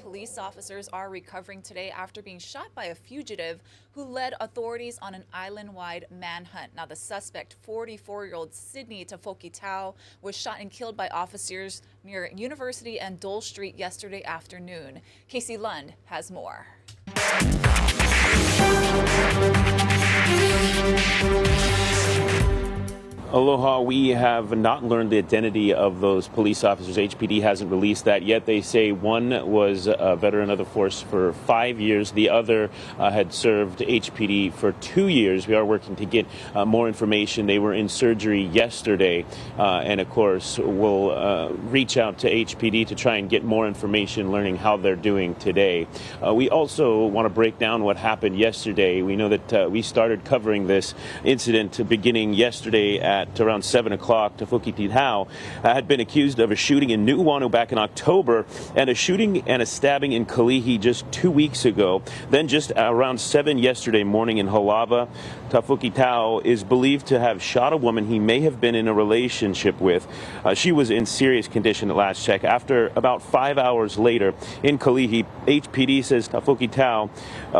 police officers are recovering today after being shot by a fugitive who led authorities on an island-wide manhunt. Now, the suspect, 44-year-old Sydney Tafokitau, was shot and killed by officers near University and Dole Street yesterday afternoon. Casey Lund has more. Aloha, we have not learned the identity of those police officers. HPD hasn't released that yet. They say one was a veteran of the force for 5 years. The other had served HPD for 2 years. We are working to get more information. They were in surgery yesterday. And of course, we'll reach out to HPD to try and get more information, learning how they're doing today. We also want to break down what happened yesterday. We know that we started covering this incident beginning yesterday at around 7 o'clock. Tafokitau had been accused of a shooting in Nu'uanu back in October and a shooting and a stabbing in Kalihi just 2 weeks ago. Then just around 7 yesterday morning in Halava, Tafokitau is believed to have shot a woman he may have been in a relationship with. She was in serious condition at last check. After about 5 hours later in Kalihi, HPD says Tafokitau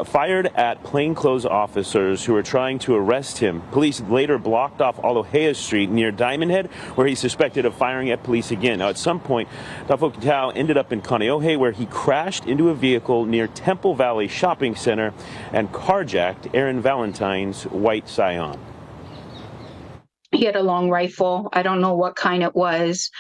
fired at plainclothes officers who were trying to arrest him. Police later blocked off Alohea Street near Diamond Head, where he's suspected of firing at police again. Now, at some point, Tafokitau ended up in Kaneohe, where he crashed into a vehicle near Temple Valley Shopping Center and carjacked Aaron Valentine's white Scion. He had a long rifle. I don't know what kind it was.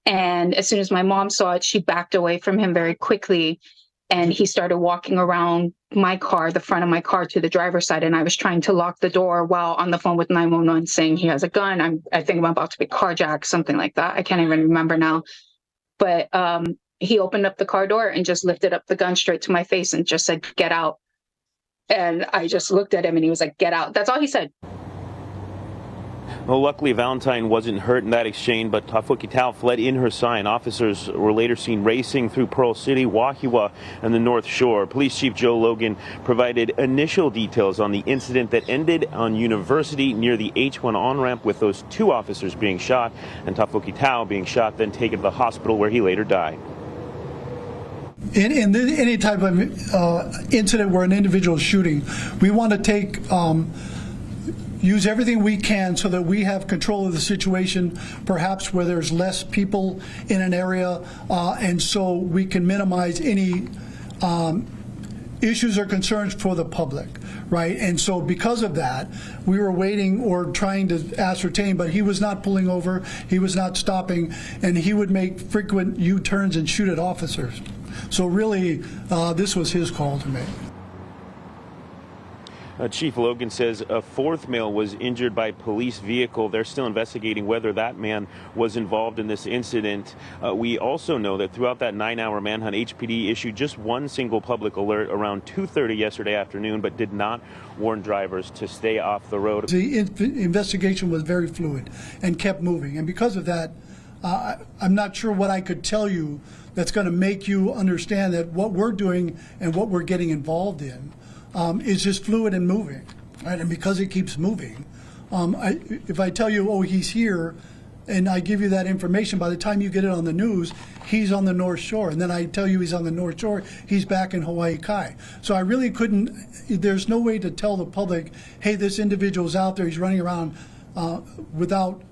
And as soon as my mom saw it, she backed away from him very quickly. And he started walking around my car, the front of my car, to the driver's side. And I was trying to lock the door while on the phone with 911 saying he has a gun. I think I'm about to be carjacked, something like that. I can't even remember now. But he opened up the car door and just lifted up the gun straight to my face and just said, "Get out." And I just looked at him and he was like, "Get out." That's all he said. Well, luckily, Valentine wasn't hurt in that exchange, but Tafokitau fled in her sign. Officers were later seen racing through Pearl City, Wahiawa, and the North Shore. Police Chief Joe Logan provided initial details on the incident that ended on University near the H1 on-ramp with those two officers being shot and Tafokitau being shot, then taken to the hospital where he later died. In any type of incident where an individual is shooting, we want to use everything we can so that we have control of the situation, perhaps where there's less people in an area, and so we can minimize any issues or concerns for the public, right? And so because of that, we were waiting or trying to ascertain, but he was not pulling over, he was not stopping, and he would make frequent U-turns and shoot at officers. So really, this was his call to make. Chief Logan says a fourth male was injured by police vehicle. They're still investigating whether that man was involved in this incident. We also know that throughout that 9-hour manhunt, HPD issued just one single public alert around 2:30 yesterday afternoon, but did not warn drivers to stay off the road. The investigation was very fluid and kept moving. And because of that, I'm not sure what I could tell you that's going to make you understand that what we're doing and what we're getting involved in is just fluid and moving, right? And because it keeps moving, if I tell you, oh, he's here, and I give you that information, by the time you get it on the news, he's on the North Shore. And then I tell you he's on the North Shore, he's back in Hawaii Kai. So I really couldn't, there's no way to tell the public, hey, this individual's out there, he's running around without.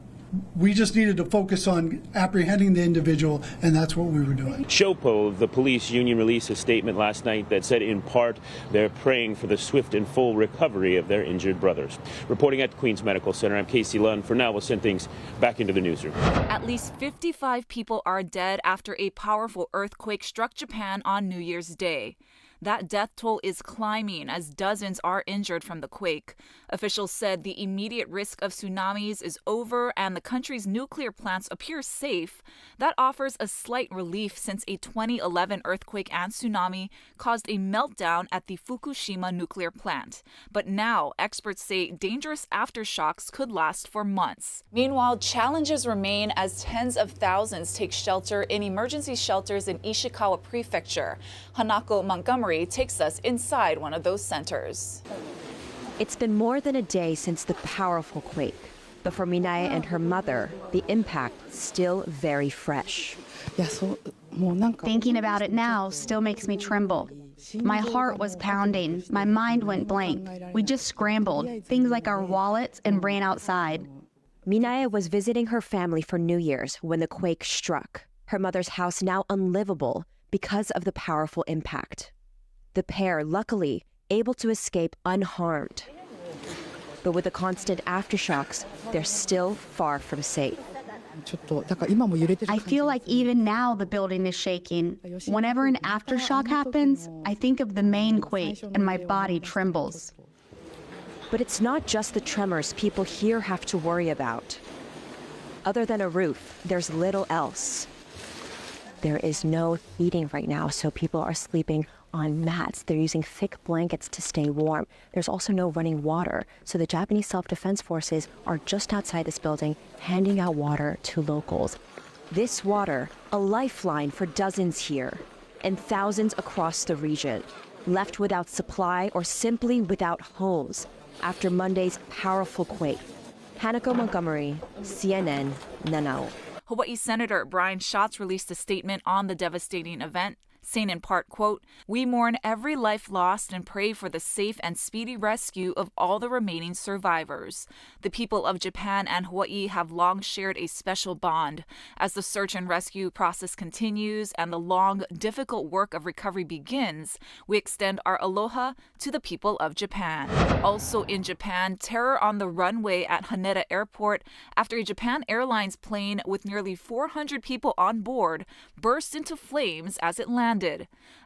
We just needed to focus on apprehending the individual, and that's what we were doing. SHOPO, the police union, released a statement last night that said, in part, they're praying for the swift and full recovery of their injured brothers. Reporting at Queens Medical Center, I'm Casey Lund. For now, we'll send things back into the newsroom. At least 55 people are dead after a powerful earthquake struck Japan on New Year's Day. That death toll is climbing as dozens are injured from the quake. Officials said the immediate risk of tsunamis is over and the country's nuclear plants appear safe. That offers a slight relief since a 2011 earthquake and tsunami caused a meltdown at the Fukushima nuclear plant. But now, experts say dangerous aftershocks could last for months. Meanwhile, challenges remain as tens of thousands take shelter in emergency shelters in Ishikawa Prefecture. Hanako Montgomery takes us inside one of those centers. It's been more than a day since the powerful quake, but for Minae and her mother, the impact still very fresh. Thinking about it now still makes me tremble. My heart was pounding. My mind went blank. We just scrambled, things like our wallets, and ran outside. Minaya was visiting her family for New Year's when the quake struck. Her mother's house now unlivable because of the powerful impact. The pair, luckily, able to escape unharmed. But with the constant aftershocks, they're still far from safe. I feel like even now the building is shaking. Whenever an aftershock happens, I think of the main quake and my body trembles. But it's not just the tremors people here have to worry about. Other than a roof, there's little else. There is no heating right now, so people are sleeping on mats. They're using thick blankets to stay warm. There's also no running water, so the Japanese self-defense forces are just outside this building handing out water to locals. This water, a lifeline for dozens here and thousands across the region, left without supply or simply without homes after Monday's powerful quake. Hanako Montgomery, CNN, Nanao. Hawaii Senator Brian Schatz released a statement on the devastating event, saying in part, quote, "We mourn every life lost and pray for the safe and speedy rescue of all the remaining survivors. The people of Japan and Hawaii have long shared a special bond. As the search and rescue process continues and the long, difficult work of recovery begins, we extend our aloha to the people of Japan." Also in Japan, terror on the runway at Haneda Airport after a Japan Airlines plane with nearly 400 people on board burst into flames as it landed.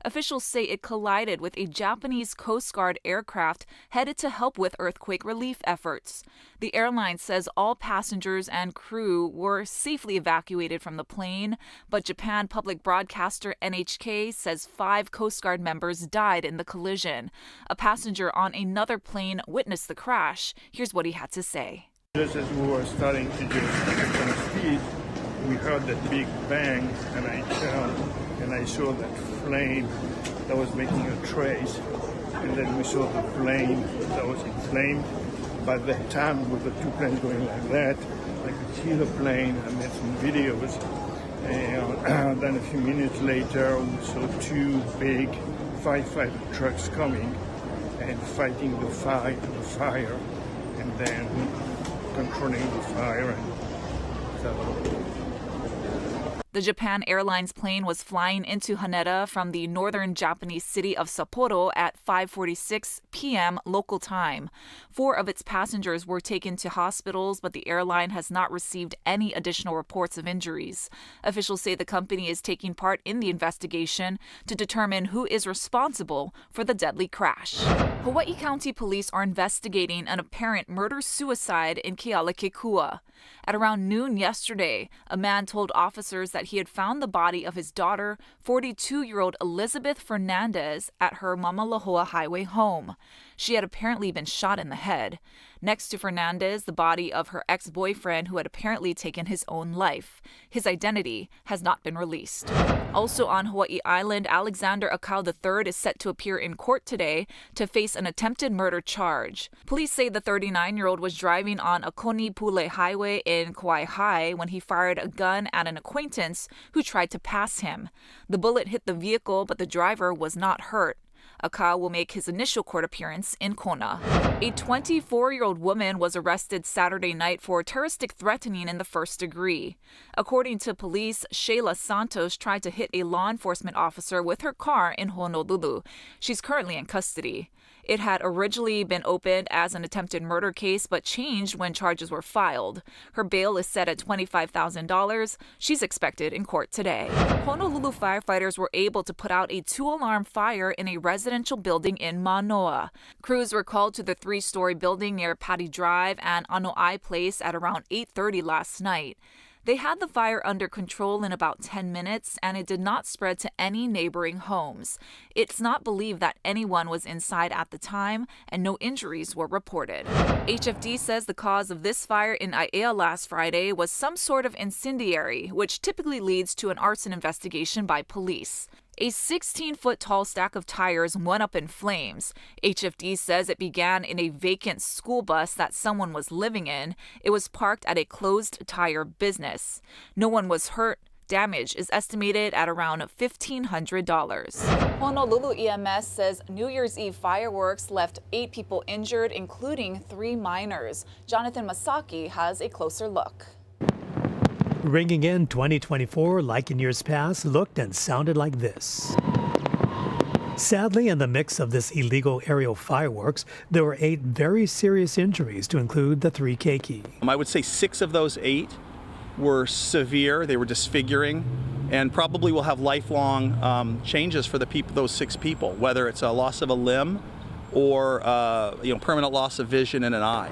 Officials say it collided with a Japanese Coast Guard aircraft headed to help with earthquake relief efforts. The airline says all passengers and crew were safely evacuated from the plane, but Japan public broadcaster NHK says 5 Coast Guard members died in the collision. A passenger on another plane witnessed the crash. Here's what he had to say. Just as we were starting to just pick on speed, we heard that big bang, and I turned and I saw that flame that was making a trace, and then we saw the plane that was inflamed. By that time, with the 2 planes going like that, I could see the plane. I made some videos, and then a few minutes later, we saw 2 big firefight trucks coming and fighting the fire, and then controlling the fire. And so, the Japan Airlines plane was flying into Haneda from the northern Japanese city of Sapporo at 5:46 p.m. local time. 4 of its passengers were taken to hospitals, but the airline has not received any additional reports of injuries. Officials say the company is taking part in the investigation to determine who is responsible for the deadly crash. Hawaii County Police are investigating an apparent murder-suicide in Kealakekua. At around noon yesterday, a man told officers that he had found the body of his daughter, 42-year-old Elizabeth Fernandez, at her Mamalahoa Highway home. She had apparently been shot in the head. Next to Fernandez, the body of her ex-boyfriend who had apparently taken his own life. His identity has not been released. Also on Hawaii Island, Alexander Akau III is set to appear in court today to face an attempted murder charge. Police say the 39-year-old was driving on Akoni Pule Highway in Kauai High when he fired a gun at an acquaintance who tried to pass him. The bullet hit the vehicle, but the driver was not hurt. Akau will make his initial court appearance in Kona. A 24-year-old woman was arrested Saturday night for terroristic threatening in the first degree. According to police, Shayla Santos tried to hit a law enforcement officer with her car in Honolulu. She's currently in custody. It had originally been opened as an attempted murder case, but changed when charges were filed. Her bail is set at $25,000. She's expected in court today. Honolulu firefighters were able to put out a 2-alarm fire in a residential building in Manoa. Crews were called to the 3-story building near Patty Drive and Anoa'i Place at around 8:30 last night. They had the fire under control in about 10 minutes, and it did not spread to any neighboring homes. It's not believed that anyone was inside at the time, and no injuries were reported. HFD says the cause of this fire in Aiea last Friday was some sort of incendiary, which typically leads to an arson investigation by police. A 16-foot tall stack of tires went up in flames. HFD says it began in a vacant school bus that someone was living in. It was parked at a closed tire business. No one was hurt. Damage is estimated at around $1,500. Honolulu EMS says New Year's Eve fireworks left 8 people injured, including 3 minors. Jonathan Masaki has a closer look. Ringing in 2024, like in years past, looked and sounded like this. Sadly, in the mix of this illegal aerial fireworks, there were 8 very serious injuries, to include the 3 keiki. I would say 6 of those 8 were severe. They were disfiguring, and probably will have lifelong changes for those 6 people, whether it's a loss of a limb or permanent loss of vision in an eye.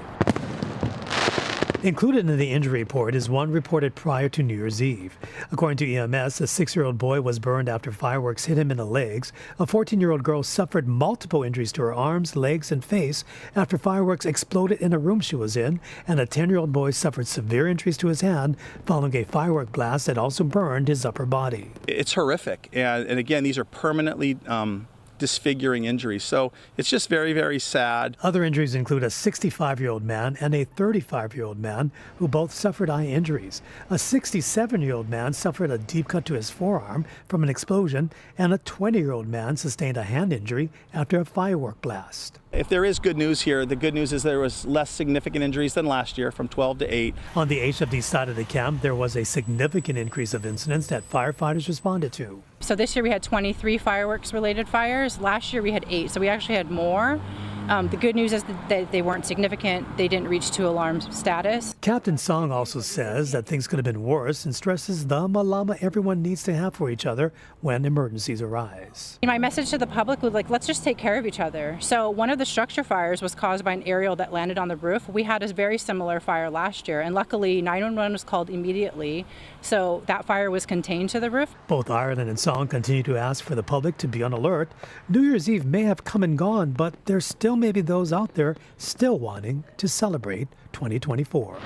Included in the injury report is one reported prior to New Year's Eve. According to EMS, a 6-year-old boy was burned after fireworks hit him in the legs. A 14-year-old girl suffered multiple injuries to her arms, legs, and face after fireworks exploded in a room she was in. And a 10-year-old boy suffered severe injuries to his hand following a firework blast that also burned his upper body. It's horrific. And again, these are permanently disfiguring injuries. So it's just very, very sad. Other injuries include a 65-year-old man and a 35-year-old man who both suffered eye injuries. A 67-year-old man suffered a deep cut to his forearm from an explosion, and a 20-year-old man sustained a hand injury after a firework blast. If there is good news here, the good news is there was less significant injuries than last year, from 12 to 8. On the HPD side of the camp, there was a significant increase of incidents that firefighters responded to. So this year we had 23 fireworks-related fires. Last year we had 8, so we actually had more. The good news is that they weren't significant. They didn't reach to alarm status. Captain Song also says that things could have been worse and stresses the malama everyone needs to have for each other when emergencies arise. My message to the public was let's just take care of each other. So one of the structure fires was caused by an aerial that landed on the roof. We had a very similar fire last year, and luckily 911 was called immediately, so that fire was contained to the roof. Both Ireland and Song continue to ask for the public to be on alert. New Year's Eve may have come and gone, but there's still may be those out there still wanting to celebrate 2024.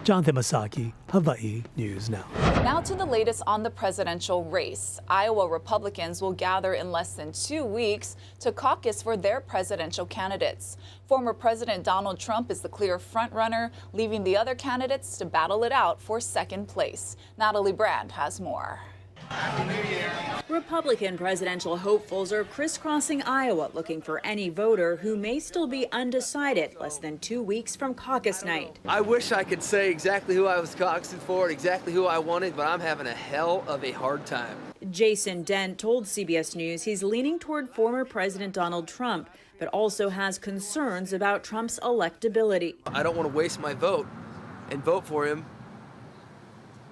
Jonathan Masaki, Hawaii News Now. Now to the latest on the presidential race. Iowa Republicans will gather in less than 2 weeks to caucus for their presidential candidates. Former President Donald Trump is the clear frontrunner, leaving the other candidates to battle it out for second place. Natalie Brand has more. Republican presidential hopefuls are crisscrossing Iowa looking for any voter who may still be undecided less than 2 weeks from caucus night. I wish I could say exactly who I was caucusing for and exactly who I wanted, but I'm having a hell of a hard time. Jason Dent told CBS News he's leaning toward former President Donald Trump, but also has concerns about Trump's electability. I don't want to waste my vote and vote for him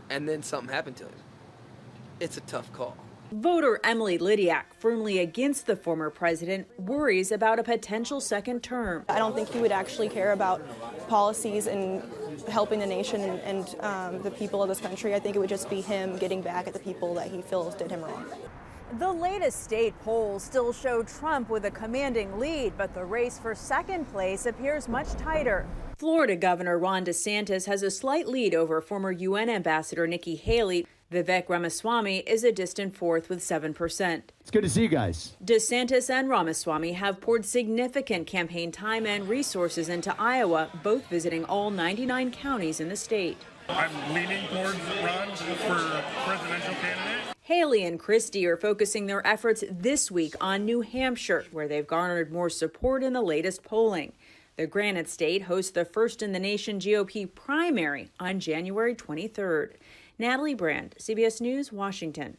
and then something happened to him. It's a tough call. Voter Emily Lydiak, firmly against the former president, worries about a potential second term. I don't think he would actually care about policies and helping the nation and the people of this country. I think it would just be him getting back at the people that he feels did him wrong. The latest state polls still show Trump with a commanding lead, but the race for second place appears much tighter. Florida Governor Ron DeSantis has a slight lead over former UN Ambassador Nikki Haley. Vivek Ramaswamy is a distant fourth with 7%. It's good to see you guys. DeSantis and Ramaswamy have poured significant campaign time and resources into Iowa, both visiting all 99 counties in the state. I'm leaning towards Ron for presidential candidate. Haley and Christie are focusing their efforts this week on New Hampshire, where they've garnered more support in the latest polling. The Granite State hosts the first in the nation GOP primary on January 23rd. Natalie Brand, CBS News, Washington.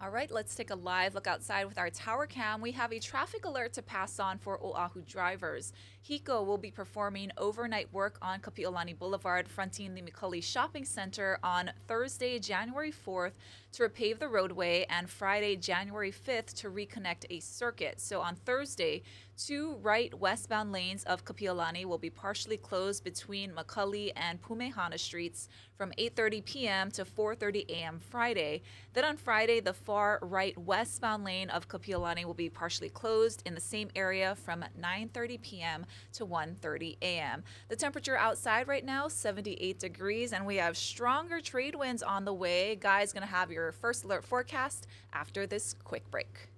All right, let's take a live look outside with our tower cam. We have a traffic alert to pass on for Oahu drivers. HECO will be performing overnight work on Kapi'olani Boulevard, fronting the McCully Shopping Center on Thursday, January 4th to repave the roadway, and Friday, January 5th to reconnect a circuit. So on Thursday, 2 right westbound lanes of Kapi'olani will be partially closed between McCully and Pumehana Streets from 8:30 p.m. to 4:30 a.m. Friday. Then on Friday, the far right westbound lane of Kapi'olani will be partially closed in the same area from 9:30 p.m. to 1:30 a.m. The temperature outside right now, 78 degrees, and we have stronger trade winds on the way. Guys, going to have your first alert forecast after this quick break.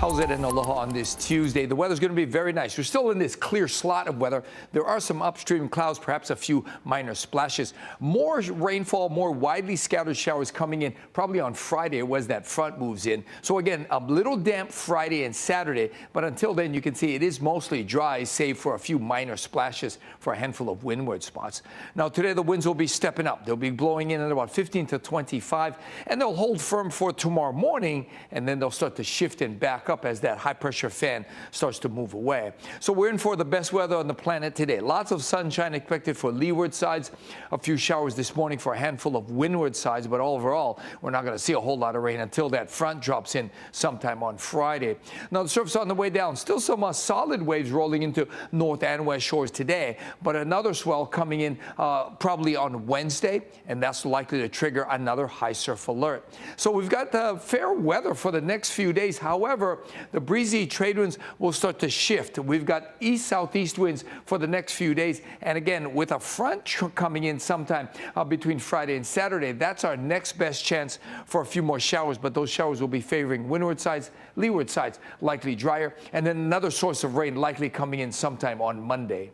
How's it in Aloha on this Tuesday? The weather's going to be very nice. We're still in this clear slot of weather. There are some upstream clouds, perhaps a few minor splashes. More rainfall, more widely scattered showers coming in probably on Friday as that front moves in. So again, a little damp Friday and Saturday, but until then you can see it is mostly dry, save for a few minor splashes for a handful of windward spots. Now today the winds will be stepping up. They'll be blowing in at about 15 to 25, and they'll hold firm for tomorrow morning, and then they'll start to shift and back up as that high pressure fan starts to move away. So we're in for the best weather on the planet today. Lots of sunshine expected for leeward sides, a few showers this morning for a handful of windward sides, but overall we're not going to see a whole lot of rain until that front drops in sometime on Friday. Now the surf's on the way down. Still some solid waves rolling into north and west shores today, but another swell coming in probably on Wednesday, and that's likely to trigger another high surf alert. So we've got fair weather for the next few days. However, the breezy trade winds will start to shift. We've got east-southeast winds for the next few days. And again, with a front coming in sometime between Friday and Saturday, that's our next best chance for a few more showers. But those showers will be favoring windward sides, leeward sides, likely drier. And then another source of rain likely coming in sometime on Monday.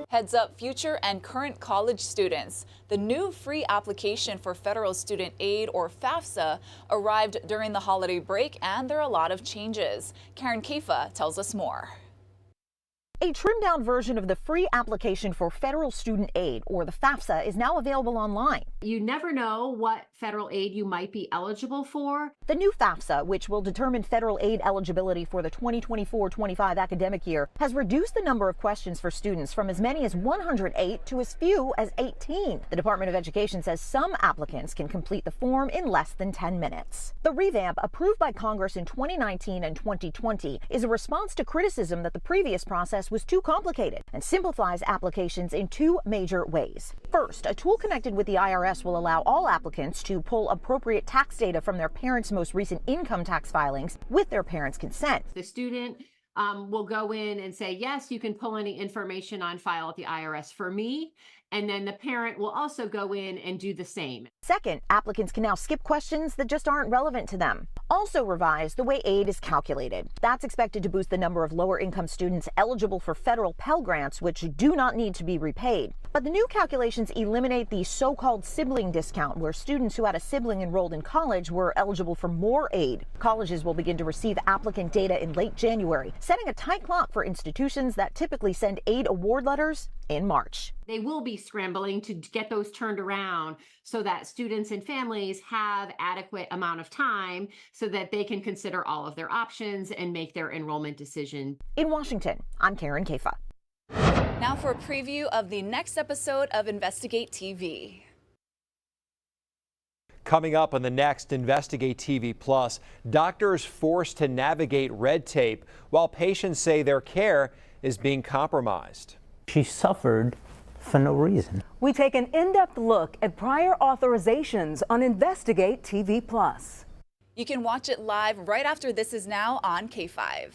Heads up future and current college students. The new free application for federal student aid, or FAFSA, arrived during the holiday break, and there are a lot of changes. Karen Kaifa tells us more. A trimmed-down version of the free application for federal student aid, or the FAFSA, is now available online. You never know what federal aid you might be eligible for. The new FAFSA, which will determine federal aid eligibility for the 2024-25 academic year, has reduced the number of questions for students from as many as 108 to as few as 18. The Department of Education says some applicants can complete the form in less than 10 minutes. The revamp, approved by Congress in 2019 and 2020, is a response to criticism that the previous process was too complicated and simplifies applications in two major ways. First, a tool connected with the IRS will allow all applicants to pull appropriate tax data from their parents' most recent income tax filings with their parents' consent. The student will go in and say, yes, you can pull any information on file at the IRS for me. And then the parent will also go in and do the same. Second, applicants can now skip questions that just aren't relevant to them. Also revised, the way aid is calculated. That's expected to boost the number of lower-income students eligible for federal Pell Grants, which do not need to be repaid. But the new calculations eliminate the so-called sibling discount, where students who had a sibling enrolled in college were eligible for more aid. Colleges will begin to receive applicant data in late January, setting a tight clock for institutions that typically send aid award letters in March. They will be scrambling to get those turned around so that students and families have adequate amount of time so that they can consider all of their options and make their enrollment decision. In Washington, I'm Karen Kaifa. Now for a preview of the next episode of Investigate TV. Coming up on the next Investigate TV Plus, doctors forced to navigate red tape while patients say their care is being compromised. She suffered for no reason. We take an in-depth look at prior authorizations on Investigate TV Plus. You can watch it live right after This Is Now on K5.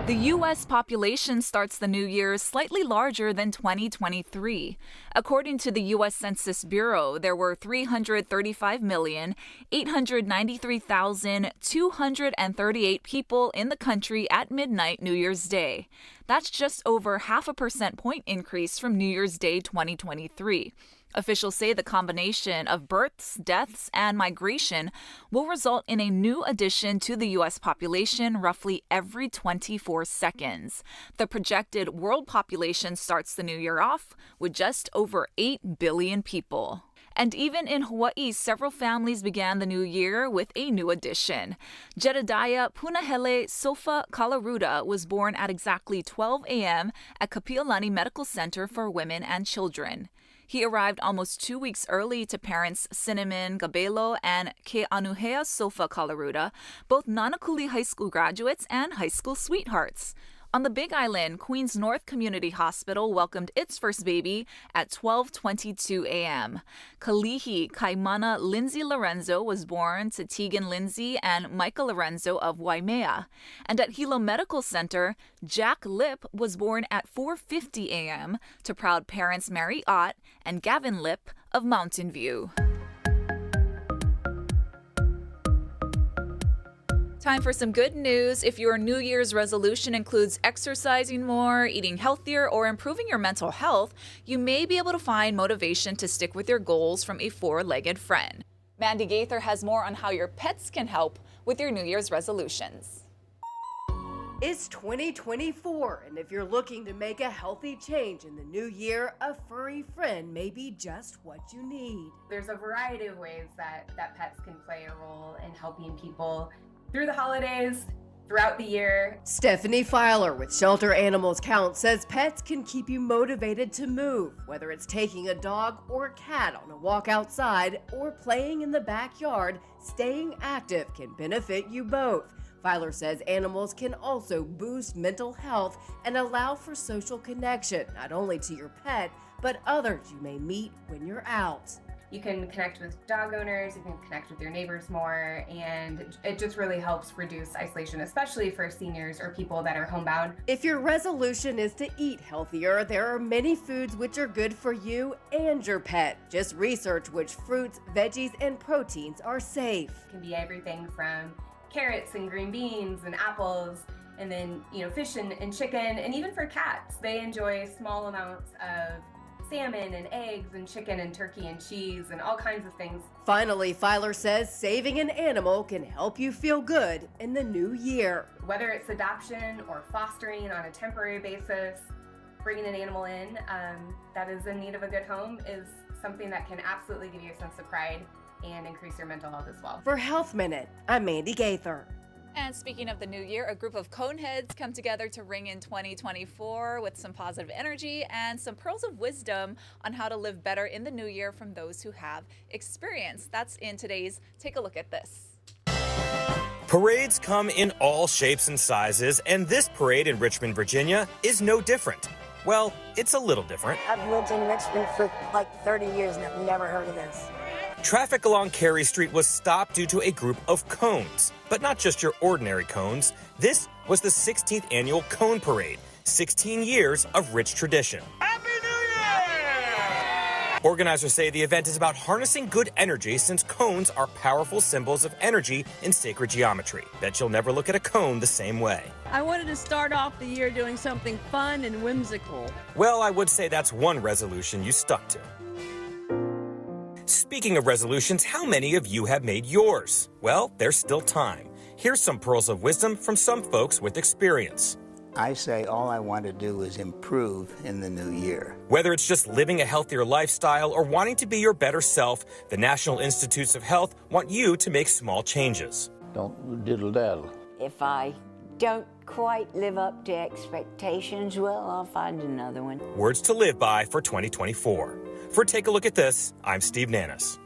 The U.S. population starts the new year slightly larger than 2023. According to the U.S. Census Bureau, there were 335,893,238 people in the country at midnight New Year's Day. That's just over 0.5 percentage point increase from New Year's Day 2023. Officials say the combination of births, deaths, and migration will result in a new addition to the U.S. population roughly every 24 seconds. The projected world population starts the new year off with just over 8 billion people. And even in Hawaii, several families began the new year with a new addition. Jedediah Punahele Sofa Kalaruda was born at exactly 12 a.m. at Kapiolani Medical Center for Women and Children. He arrived almost 2 weeks early to parents Cinnamon Gabelo and Keanuhea Sofa Kalaruda, both Nanakuli High School graduates and high school sweethearts. On the Big Island, Queens North Community Hospital welcomed its first baby at 12:22 a.m. Kalihi Kaimana Lindsay Lorenzo was born to Tegan Lindsay and Michael Lorenzo of Waimea. And at Hilo Medical Center, Jack Lip was born at 4:50 a.m. to proud parents Mary Ott and Gavin Lip of Mountain View. Time for some good news. If your New Year's resolution includes exercising more, eating healthier, or improving your mental health, you may be able to find motivation to stick with your goals from a four-legged friend. Mandy Gaither has more on how your pets can help with your New Year's resolutions. It's 2024, and if you're looking to make a healthy change in the new year, a furry friend may be just what you need. There's a variety of ways that pets can play a role in helping people through the holidays, throughout the year. Stephanie Filer with Shelter Animals Count says pets can keep you motivated to move, whether it's taking a dog or a cat on a walk outside or playing in the backyard. Staying active can benefit you both. Filer says animals can also boost mental health and allow for social connection, not only to your pet, but others you may meet when you're out. You can connect with dog owners, you can connect with your neighbors more, and it just really helps reduce isolation, especially for seniors or people that are homebound. If your resolution is to eat healthier, there are many foods which are good for you and your pet. Just research which fruits, veggies, and proteins are safe. It can be everything from carrots and green beans and apples, and then, fish and chicken, and even for cats, they enjoy small amounts of salmon and eggs and chicken and turkey and cheese and all kinds of things. Finally, Filer says saving an animal can help you feel good in the new year. Whether it's adoption or fostering on a temporary basis, bringing an animal in that is in need of a good home is something that can absolutely give you a sense of pride and increase your mental health as well. For Health Minute, I'm Mandy Gaither. And speaking of the new year, a group of coneheads come together to ring in 2024 with some positive energy and some pearls of wisdom on how to live better in the new year from those who have experience. That's in today's Take a Look at This. Parades come in all shapes and sizes, and this parade in Richmond, Virginia is no different. Well, it's a little different. I've lived in Richmond for like 30 years and I've never heard of this. Traffic along Carey Street was stopped due to a group of cones. But not just your ordinary cones. This was the 16th annual Cone Parade, 16 years of rich tradition. Happy New Year! Organizers say the event is about harnessing good energy since cones are powerful symbols of energy in sacred geometry. Bet you'll never look at a cone the same way. I wanted to start off the year doing something fun and whimsical. Well, I would say that's one resolution you stuck to. Speaking of resolutions, how many of you have made yours? Well, there's still time. Here's some pearls of wisdom from some folks with experience. I say all I want to do is improve in the new year. Whether it's just living a healthier lifestyle or wanting to be your better self, the National Institutes of Health want you to make small changes. Don't diddle-daddle. If I don't quite live up to expectations, well, I'll find another one. Words to live by for 2024. For Take a Look at This, I'm Steve Nannis.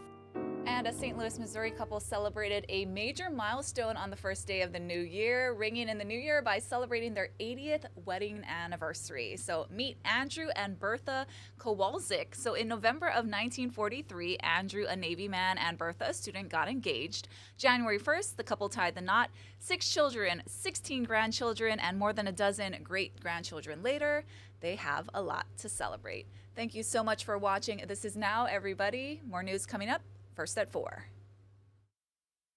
And a St. Louis, Missouri couple celebrated a major milestone on the first day of the new year, ringing in the new year by celebrating their 80th wedding anniversary. So meet Andrew and Bertha Kowalczyk. So in November of 1943, Andrew, a Navy man, and Bertha, a student, got engaged. January 1st, the couple tied the knot. 6 children, 16 grandchildren, and more than a dozen great-grandchildren later, they have a lot to celebrate. Thank you so much for watching. This is Now, everybody. More news coming up. First at 4.